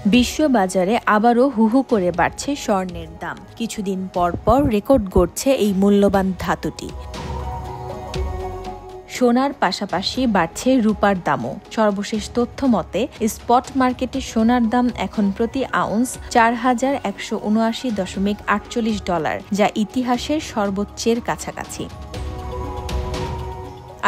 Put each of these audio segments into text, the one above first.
বিশ্ববাজারে আবারও হুহু করে বাড়ছে স্বর্ণের দাম। কিছুদিন পর পর রেকর্ড গড়ছে এই মূল্যবান ধাতুটি। সোনার পাশাপাশি বাড়ছে রূপার দামও। সর্বশেষ তথ্য মতে স্পট মার্কেটে সোনার দাম এখন প্রতি আউন্স $৪,179.48, যা ইতিহাসের সর্বোচ্চের কাছাকাছি।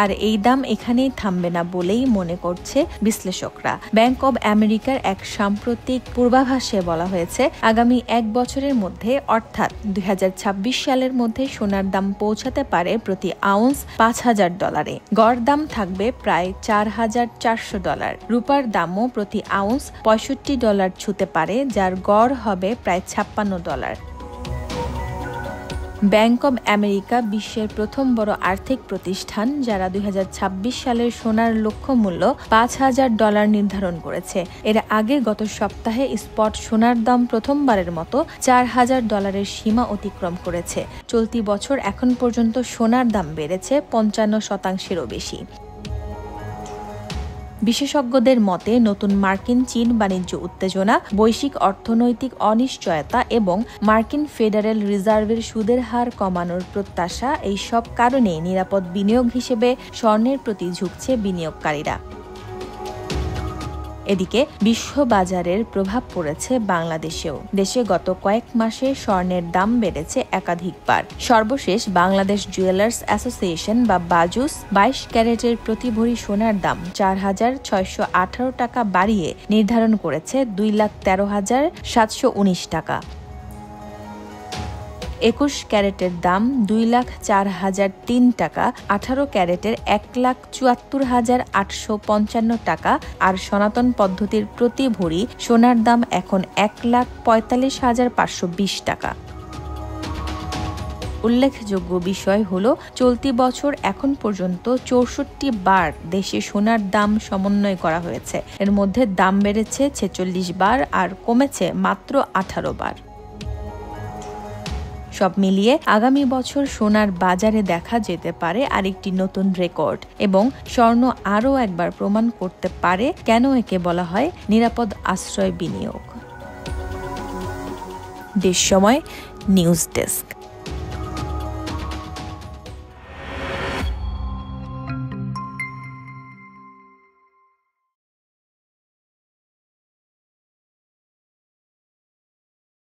আর এই দাম এখানেই থামবে না বলেই মনে করছে বিশ্লেষকরা। ব্যাংক অব আমেরিকার এক সাম্প্রতিক পূর্বাভাসে বলা হয়েছে, আগামী 1 বছরের মধ্যে অর্থাৎ 2026 সালের মধ্যে সোনার দাম পৌঁছাতে পারে প্রতি আউন্স $5,000। গড় দাম থাকবে প্রায় $4,400। রূপার দামও প্রতি আউন্স $65 ছুঁতে পারে, যার গড় হবে প্রায় $56। ব্যাংক অব আমেরিকা বিশ্বের প্রথম বড় আর্থিক প্রতিষ্ঠান, যারা 2026 সালের সোনার লক্ষ্যমূল্য $5,000 নির্ধারণ করেছে। এর আগে গত সপ্তাহে স্পট সোনার দাম প্রথমবারের মতো $4,000 সীমা অতিক্রম করেছে। চলতি বছর এখন পর্যন্ত সোনার দাম বেড়েছে 55%-এরও বেশি। বিশেষজ্ঞদের মতে নতুন মার্কিন চীন বাণিজ্য উত্তেজনা, বৈশ্বিক অর্থনৈতিক অনিশ্চয়তা এবং মার্কিন ফেডারেল রিজার্ভের সুদের হার কমানোর প্রত্যাশা, এই সব কারণেই নিরাপদ বিনিয়োগ হিসেবে স্বর্ণের প্রতি ঝুঁকছে বিনিয়োগকারীরা। এদিকে বিশ্ববাজারের প্রভাব পড়েছে বাংলাদেশেও। দেশে গত কয়েক মাসে স্বর্ণের দাম বেড়েছে একাধিকবার। সর্বশেষ বাংলাদেশ জুয়েলার্স অ্যাসোসিয়েশন বা বাজুস 22 ক্যারেটের প্রতি ভরি সোনার দাম $4,618 টাকা বাড়িয়ে নির্ধারণ করেছে $2,13,719 টাকা। 21 ক্যারেটের দাম $2,04,003 টাকা, 18 ক্যারেটের $1,74,855 টাকা, আর সনাতন পদ্ধতির প্রতি ভরি সোনার দাম এখন $1,45,520 টাকা। উল্লেখযোগ্য বিষয় হল, চলতি বছর এখন পর্যন্ত 64 বার দেশে সোনার দাম সমন্বয় করা হয়েছে। এর মধ্যে দাম বেড়েছে 46 বার আর কমেছে মাত্র 18 বার। সব মিলিয়ে আগামী বছর সোনার বাজারে দেখা যেতে পারে আরেকটি নতুন রেকর্ড, এবং স্বর্ণ আরও একবার প্রমাণ করতে পারে কেন একে বলা হয় নিরাপদ আশ্রয় বিনিয়োগ। দেশ সময় নিউজ ডেস্ক।